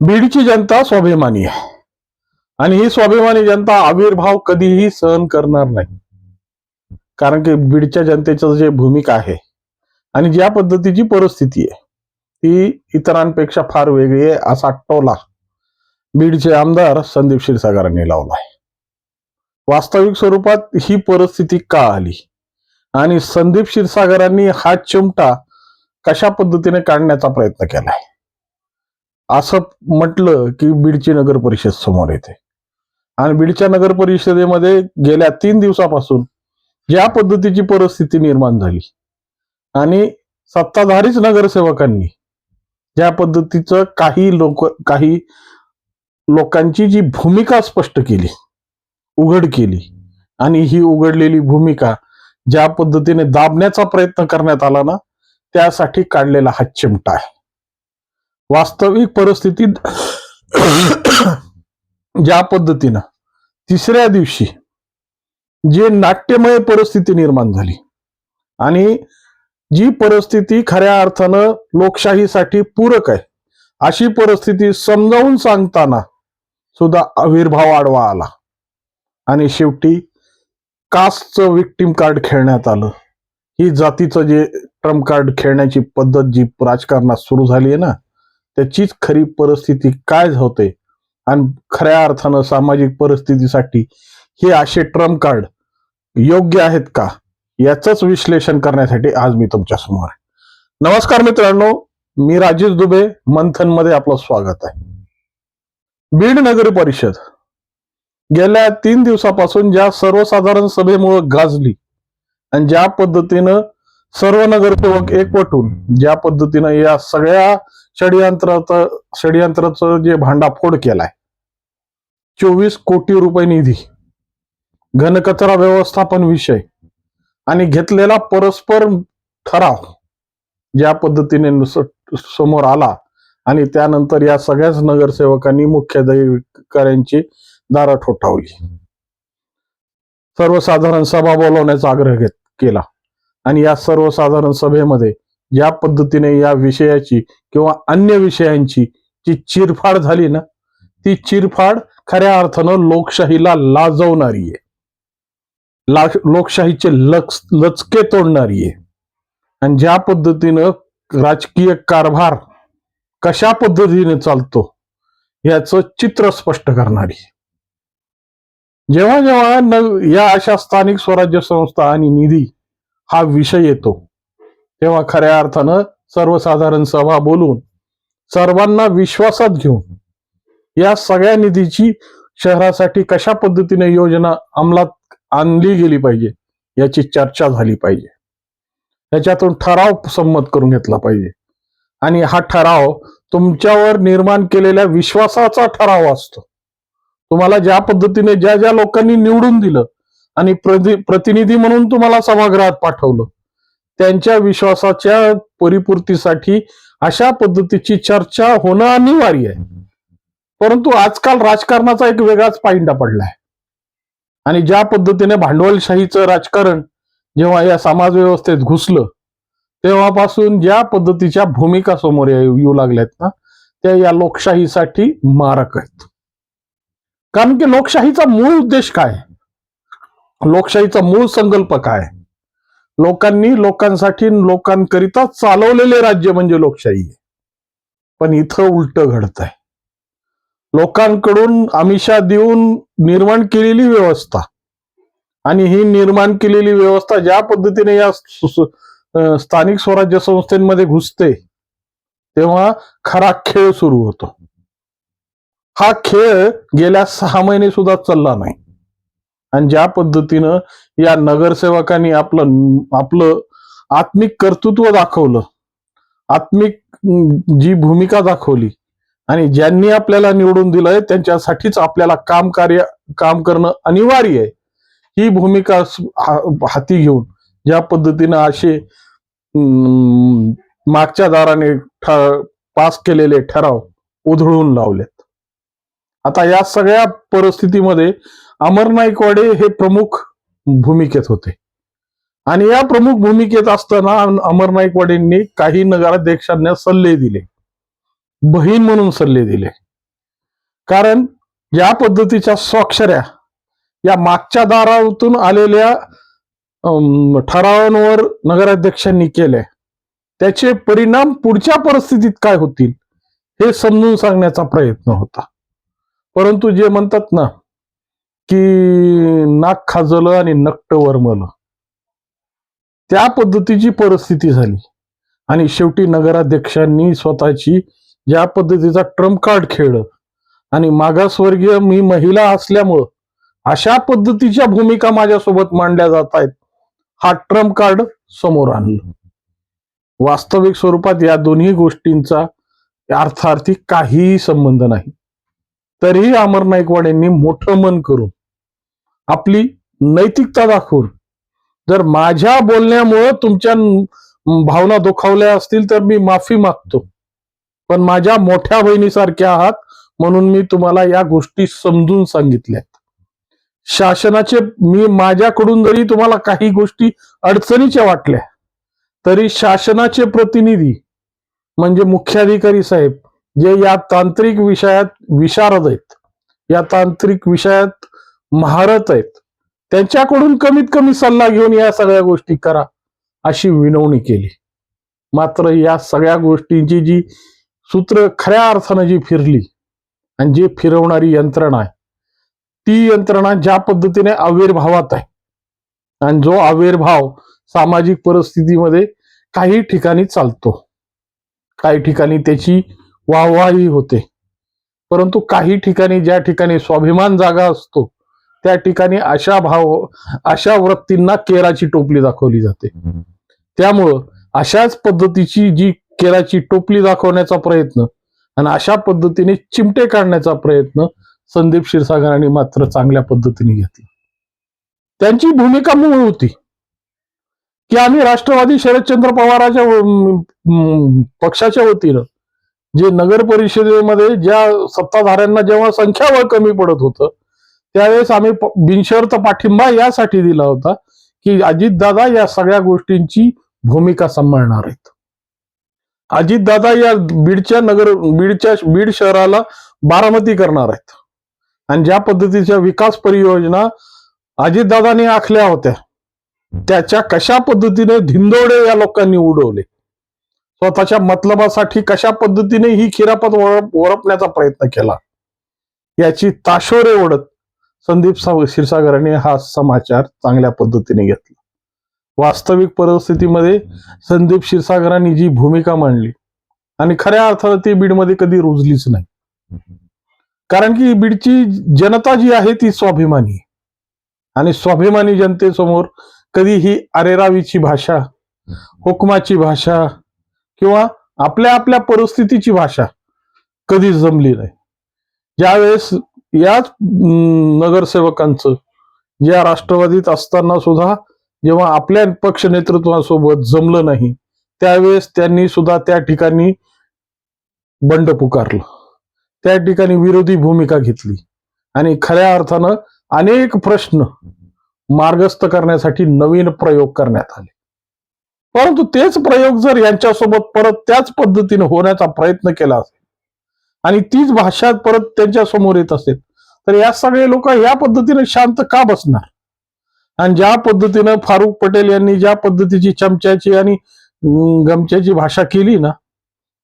बीडची जनता स्वाभिमानी आहे आणि ही स्वाभिमानी जनता आविर्भाव कधीही सहन करणार नाही. कारण की बीडच्या जनतेचं जे भूमिका आहे आणि ज्या पद्धतीची परिस्थिती आहे ती इतरांपेक्षा फार वेगळी आहे असा टोला बीडचे आमदार संदीप क्षीरसागरांनी लावलाय. वास्तविक स्वरूपात ही परिस्थिती का आली आणि संदीप क्षीरसागरांनी हा चिमटा कशा पद्धतीने काढण्याचा प्रयत्न केलाय असं म्हटलं की बीडची नगर परिषद समोर येते. आणि बीडच्या नगर परिषदेमध्ये गेल्या 3 दिवसापासून ज्या पद्धतीची परिस्थिती निर्माण झाली आणि सत्ताधारीच नगरसेवकांनी ज्या पद्धतीचं काही लोकांची जी भूमिका स्पष्ट केली, उघड केली आणि ही उघडलेली भूमिका ज्या पद्धतीने दाबण्याचा प्रयत्न करण्यात आला ना, त्यासाठी काढलेला हा चिमटा आहे. वास्तविक परिस्थितीत ज्या पद्धतीनं तिसऱ्या दिवशी जे नाट्यमय परिस्थिती निर्माण झाली आणि जी परिस्थिती खऱ्या अर्थानं लोकशाहीसाठी पूरक आहे अशी परिस्थिती समजावून सांगताना सुद्धा आविर्भाव आडवा आला आणि शेवटी कास्टचं विक्टिम कार्ड खेळण्यात आलं. ही जातीचं जे ट्रम्प कार्ड खेळण्याची पद्धत जी राजकारणात सुरू झाली आहे ना, त्याचीच खरी परिस्थिती काय होते आणि खऱ्या अर्थानं सामाजिक परिस्थितीसाठी हे असे ट्रम्प कार्ड योग्य आहेत का याचंच विश्लेषण करण्यासाठी आज मी तुमच्या समोर आहे. नमस्कार मित्रांनो, मी राजेश दुबे, मंथन मध्ये आपलं स्वागत आहे. बीड नगर परिषद गेल्या 3 दिवसापासून ज्या सर्वसाधारण सभेमुळे गाजली आणि ज्या पद्धतीनं सर्व नगरसेवक एकवटून ज्या पद्धतीनं या सगळ्या षडयंत्राचं जे भांडाफोड केलाय, 24 कोटी रुपये निधी, घनकचरा व्यवस्थापन विषय आणि घेतलेला परस्पर ठराव ज्या पद्धतीने समोर आला आणि त्यानंतर या सगळ्याच नगरसेवकांनी मुख्याधिकाऱ्यांची दारं ठोठावली. सर्वसाधारण सभा बोलवण्याचा आग्रह केला आणि या सर्वसाधारण सभेमध्ये ज्या पद्धतीने या विषयाची किंवा अन्य विषयांची जी चिरफाड झाली ना, ती चिरफाड खऱ्या अर्थानं लोकशाहीला लाजवणारी आहे, लोकशाहीचे लचके तोडणारी आहे आणि ज्या पद्धतीनं राजकीय कारभार कशा पद्धतीने चालतो याचं चित्र स्पष्ट करणारी. जेव्हा जेव्हा या अशा स्थानिक स्वराज्य संस्था आणि निधी हा विषय येतो तेव्हा खऱ्या अर्थानं सर्वसाधारण सभा बोलून सर्वांना विश्वासात घेऊन या सगळ्या निधीची शहरासाठी कशा पद्धतीने योजना अंमलात आणली गेली पाहिजे याची चर्चा झाली पाहिजे. याच्यातून ठराव संमत करून घेतला पाहिजे आणि हा ठराव तुमच्यावर निर्माण केलेल्या विश्वासाचा ठराव असतो. तुम्हाला ज्या पद्धतीने ज्या लोकांनी निवडून दिलं आणि प्रतिनिधी म्हणून तुम्हाला सभागृहात पाठवलं त्यांच्या विश्वासाच्या परिपूर्तीसाठी अशा पद्धतीची चर्चा होणं अनिवार्य आहे. परंतु आजकाल राजकारणाचा एक वेगळाच पायंडा पडलाय आणि ज्या पद्धतीने भांडवलशाहीचं राजकारण जेव्हा या समाज व्यवस्थेत घुसलं तेव्हापासून ज्या पद्धतीच्या भूमिका समोर येऊ लागल्यात ना, त्या या लोकशाहीसाठी मारक आहेत. कारण की लोकशाहीचा मूळ उद्देश काय, लोकशाहीचा मूळ संकल्प काय, लोकांनी लोकांसाठी लोकांकरिता चालवलेले राज्य म्हणजे लोकशाही आहे. पण इथं उलट घडत आहे. लोकांकडून आमिषा देऊन निर्माण केलेली व्यवस्था आणि ही निर्माण केलेली व्यवस्था ज्या पद्धतीने या स्थानिक स्वराज्य संस्थेमध्ये घुसते तेव्हा खरा खेळ सुरू होतो. हा खेळ गेल्या 6 महिने सुद्धा चालला नाही आणि ज्या पद्धतीनं या नगरसेवकांनी आपलं आत्मिक कर्तृत्व दाखवलं, आत्मिक जी भूमिका दाखवली आणि ज्यांनी आपल्याला निवडून दिलंय त्यांच्यासाठीच आपल्याला काम करणं अनिवार्य आहे, ही भूमिका हाती घेऊन ज्या पद्धतीनं असे मागच्या दाराने पास केलेले ठराव उधळून लावलेत. आता या सगळ्या परिस्थितीमध्ये अमर नाईकवाडे हे प्रमुख भूमिकेत होते आणि या प्रमुख भूमिकेत असताना अमर नाईकवाडेंनी काही नगराध्यक्षांना सल्ले दिले, बहीण म्हणून सल्ले दिले कारण ज्या पद्धतीच्या स्वाक्षऱ्या या मागच्या दारातून आलेल्या ठरावांवर नगराध्यक्षांनी केले, त्याचे परिणाम पुढच्या परिस्थितीत काय होतील हे समजून सांगण्याचा प्रयत्न होता. परंतु जे म्हणतात ना की नाक खाजलं आणि नक्ट वरमलं, त्या पद्धतीची परिस्थिती झाली. आणि शेवटी नगराध्यक्षांनी स्वतःची ज्या पद्धतीचा ट्रम्प कार्ड खेळलं आणि मागासवर्गीय मी महिला असल्यामुळं अशा पद्धतीच्या भूमिका माझ्यासोबत मांडल्या जात आहेत, हा ट्रम्प कार्ड समोर आणलं. वास्तविक स्वरूपात या दोन्ही गोष्टींचा अर्थार्थी काहीही संबंध नाही. तरीही अमर नाईकवाड यांनी मोठं मन करून आपली नैतिकता दाखवून, जर माझ्या बोलण्यामुळं तुमच्या भावना दुखावल्या असतील तर मी माफी मागतो, पण माझ्या मोठ्या बहिणीसारख्या आहात म्हणून मी तुम्हाला या गोष्टी समजून सांगितल्यात. शासनाचे मी माझ्याकडून जरी तुम्हाला काही गोष्टी अडचणीच्या वाटल्या तरी शासनाचे प्रतिनिधी म्हणजे मुख्याधिकारी साहेब जे या तांत्रिक विषयात विशारद आहेत, या तांत्रिक विषयात महारत आहेत, त्यांच्याकडून कमीत कमी सल्ला घेऊन या सगळ्या गोष्टी करा अशी विनवणी केली. मात्र या सगळ्या गोष्टींची जी सूत्र खऱ्या अर्थानं जी फिरली आणि जी फिरवणारी यंत्रणा आहे, ती यंत्रणा ज्या पद्धतीने आविर्भावात आहे आणि जो आविर्भाव सामाजिक परिस्थितीमध्ये काही ठिकाणी चालतो, काही ठिकाणी त्याची वाहवाही होते, परंतु काही ठिकाणी ज्या ठिकाणी स्वाभिमान जागा असतो त्या ठिकाणी अशा वृत्तींना केराची टोपली दाखवली जाते. त्यामुळं अशाच पद्धतीची जी केराची टोपली दाखवण्याचा प्रयत्न आणि अशा पद्धतीने चिमटे काढण्याचा प्रयत्न संदीप क्षीरसागरांनी मात्र चांगल्या पद्धतीने घेतला. त्यांची भूमिका मूळ होती की आम्ही राष्ट्रवादी शरदचंद्र पवाराच्या पक्षाच्या वतीनं जे नगर परिषदेमध्ये ज्या सत्ताधाऱ्यांना जेव्हा संख्याबळ कमी पडत होतं त्यावेळेस आम्ही बिनशर्त पाठिंबा यासाठी दिला होता की अजितदादा या सगळ्या गोष्टींची भूमिका सांभाळणार आहेत. अजितदादा या बीड शहराला बारामती करणार आहेत आणि ज्या पद्धतीच्या विकास परियोजना अजितदादांनी आखल्या होत्या त्याच्या कशा पद्धतीने धिंदोडे या लोकांनी उडवले, स्वतःच्या मतलबासाठी कशा पद्धतीने ही खिरापत ओळखण्याचा प्रयत्न केला, याची ताशोरे ओढत संदीप क्षीरसागरांनी हा समाचार चांगल्या पद्धतीने घेतला. वास्तविक परिस्थितीमध्ये संदीप क्षीरसागरांनी जी भूमिका मांडली आणि खऱ्या अर्थानं ती बीडमध्ये कधी रुजलीच नाही. कारण की बीडची जनता जी आहे ती स्वाभिमानी आहे आणि स्वाभिमानी जनतेसमोर कधी ही अरेरावीची भाषा, हुकमाची भाषा किंवा आपल्या आपल्या परिस्थितीची भाषा कधी जमली नाही. ज्यावेळेस याच नगरसेवकांचं या राष्ट्रवादीत असताना सुद्धा जेव्हा आपल्या पक्ष नेतृत्वासोबत जमलं नाही त्यावेळेस त्यांनी सुद्धा त्या ठिकाणी बंड पुकारलं, त्या ठिकाणी विरोधी भूमिका घेतली आणि खऱ्या अर्थानं अनेक प्रश्न मार्गस्थ करण्यासाठी नवीन प्रयोग करण्यात आले. परंतु तेच प्रयोग जर यांच्यासोबत परत त्याच पद्धतीने होण्याचा प्रयत्न केला असेल आणि तीच भाषा परत त्यांच्या समोर येत असेल तर या सगळे लोक या पद्धतीने शांत का बसणार? आणि ज्या पद्धतीनं फारुख पटेल यांनी ज्या पद्धतीची चमच्याची आणि गमच्याची भाषा केली ना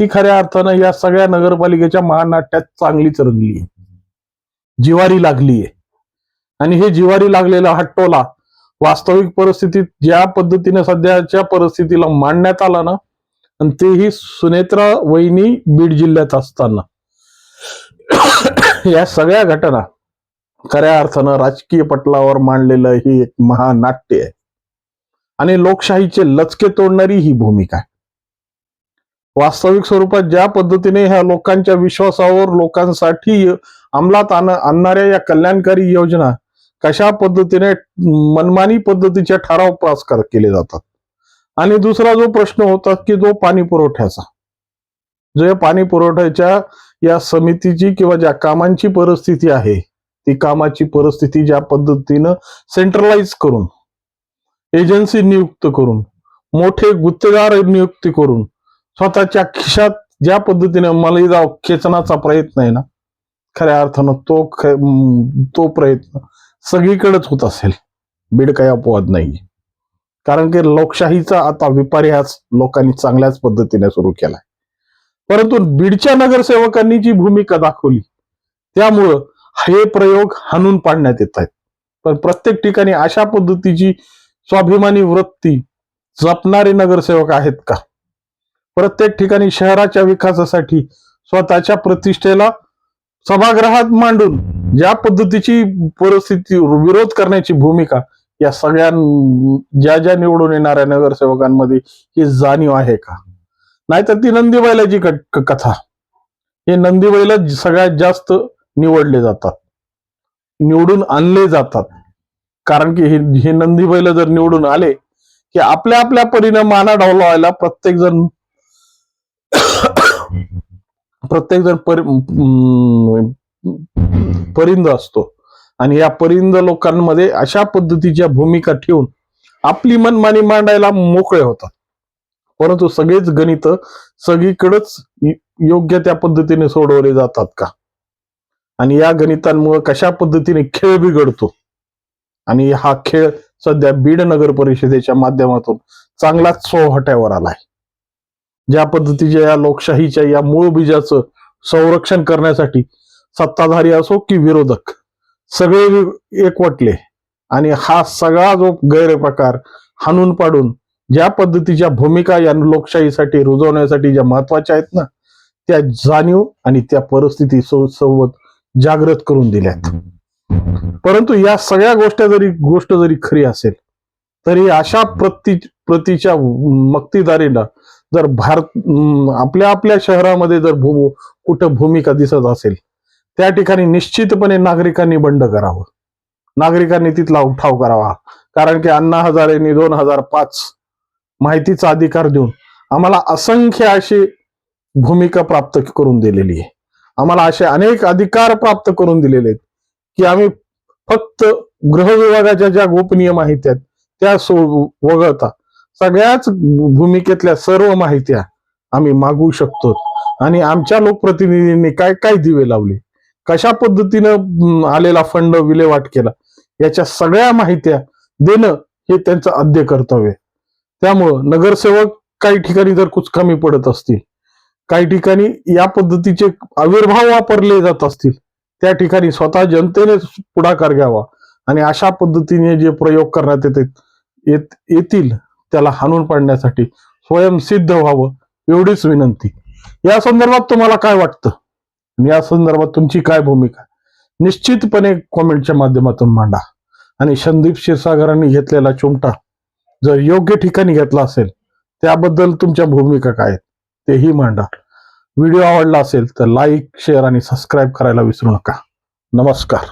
ती खऱ्या अर्थानं या सगळ्या नगरपालिकेच्या महानाट्यात चांगलीच रंगली आहे, जिवारी लागली आहे. आणि हे जिवारी लागलेला हट्टोला वास्तविक परिस्थितीत ज्या पद्धतीने सध्याच्या परिस्थितीला मांडण्यात आला ना आणि तेही सुनेत्रा वहिनी बीड जिल्ह्यात असताना या सगळ्या घटना खऱ्या अर्थानं राजकीय पटलावर मांडलेलं ही एक महानाट्य आहे आणि लोकशाहीचे लचके तोडणारी ही भूमिका आहे. वास्तविक स्वरूपात ज्या पद्धतीने ह्या लोकांच्या विश्वासावर लोकांसाठी अंमलात आणणाऱ्या या कल्याणकारी योजना कशा पद्धतीने मनमानी पद्धतीचे ठराव पास केले जातात. आणि दुसरा जो प्रश्न होता की जो पाणी पुरवठ्याचा, जे पाणी पुरवठ्याच्या या समितीची किंवा ज्या कामांची परिस्थिती आहे ती कामाची परिस्थिती ज्या पद्धतीनं सेंट्रलाइज करून एजन्सी नियुक्त करून मोठे गुत्तेदार नियुक्ती करून स्वतःच्या खिशात ज्या पद्धतीने मलिदा खेचण्याचा प्रयत्न आहे ना खऱ्या अर्थानं तो प्रयत्न सगळीकडेच होत असेल, बीड काही अपवाद नाही. कारण की लोकशाहीचा आता विपर्यास लोकांनी चांगल्याच पद्धतीने सुरू केलाय. परंतु बीडच्या नगरसेवकांनी जी भूमिका दाखवली त्यामुळं हे प्रयोग हाणून पाडण्यात येत आहेत. पण प्रत्येक ठिकाणी अशा पद्धतीची स्वाभिमानी वृत्ती जपणारे नगरसेवक आहेत का? प्रत्येक ठिकाणी शहराच्या विकासासाठी स्वतःच्या प्रतिष्ठेला सभागृहात मांडून ज्या पद्धतीची परिस्थिती विरोध करण्याची भूमिका या सगळ्या ज्या निवडून येणाऱ्या नगरसेवकांमध्ये ही जाणीव आहे का? नाहीतर ती नंदी बैलाची कथा. हे नंदी बैल सगळ्यात जास्त निवडले जातात, निवडून आणले जातात. कारण की हे नंदी बैल जर निवडून आले की आपल्या आपल्या परीने माना डोलवायला प्रत्येक जण परिंद असतो. आणि या परिंद लोकांमध्ये अशा पद्धतीच्या भूमिका ठेवून आपली मनमानी मांडायला मोकळे होतात. परंतु सगळेच गणित सगळीकडेच योग्य त्या पद्धतीने सोडवले जातात का? आणि या गणितांमुळे कशा पद्धतीने खेळ बिघडतो. आणि हा खेळ सध्या बीड नगर परिषदेच्या माध्यमातून चांगलाच सोहट्यावर आलाय. ज्या पद्धतीच्या या लोकशाहीच्या या मूळ बीजाचं संरक्षण करण्यासाठी सत्ताधारी असो की विरोधक सगळे एकवटले आणि हा सगळा जो गैरप्रकार हाणून पाडून ज्या पद्धतीच्या भूमिका या लोकशाहीसाठी रुजवण्यासाठी ज्या महत्वाच्या आहेत ना, त्या जाणीव आणि त्या परिस्थिती सोबत जागृत करून दिल्यात. परंतु या सगळ्या गोष्ट जरी खरी असेल तरी अशा प्रतीच्या मक्तीदारीला जर आपल्या आपल्या शहरामध्ये जर कुठं भूमिका दिसत असेल त्या ठिकाणी निश्चितपणे नागरिकांनी बंड करावं, नागरिकांनी तिथला उठाव करावा. कारण की अण्णा हजारेंनी 2005 माहितीचा अधिकार देऊन आम्हाला असंख्य अशी भूमिका प्राप्त करून दिलेली आहे. आम्हाला असे अनेक अधिकार प्राप्त करून दिलेले आहेत की आम्ही फक्त गृह विभागाच्या ज्या गोपनीय माहिती आहेत त्या वगळता सगळ्याच भूमिकेतल्या सर्व माहित्या आम्ही मागवू शकतो. आणि आमच्या लोकप्रतिनिधींनी काय काय दिवे लावले, कशा पद्धतीनं आलेला फंड विल्हेवाट केला, याच्या सगळ्या माहित्या देणं हे त्यांचं आद्य कर्तव्य. त्यामुळं नगरसेवक काही ठिकाणी जर कुछ कमी पडत असतील, काही ठिकाणी या पद्धतीचे आविर्भाव वापरले जात असतील, त्या ठिकाणी स्वतः जनतेने पुढाकार घ्यावा आणि अशा पद्धतीने जे प्रयोग करण्यात येतील त्याला हाणून पाडण्यासाठी स्वयंसिद्ध व्हावं एवढीच विनंती. या संदर्भात तुम्हाला काय वाटतं, या संदर्भात तुमची काय भूमिका, निश्चितपणे कॉमेंटच्या माध्यमातून मांडा. आणि संदीप क्षीरसागरांनी घेतलेला चिमटा जर योग्य ठिकाणी घेतला असेल त्याबद्दल तुमच्या भूमिका काय तेही मांडा. व्हिडिओ आवडला असेल तर लाईक, शेअर आणि सबस्क्राईब करायला विसरू नका. नमस्कार.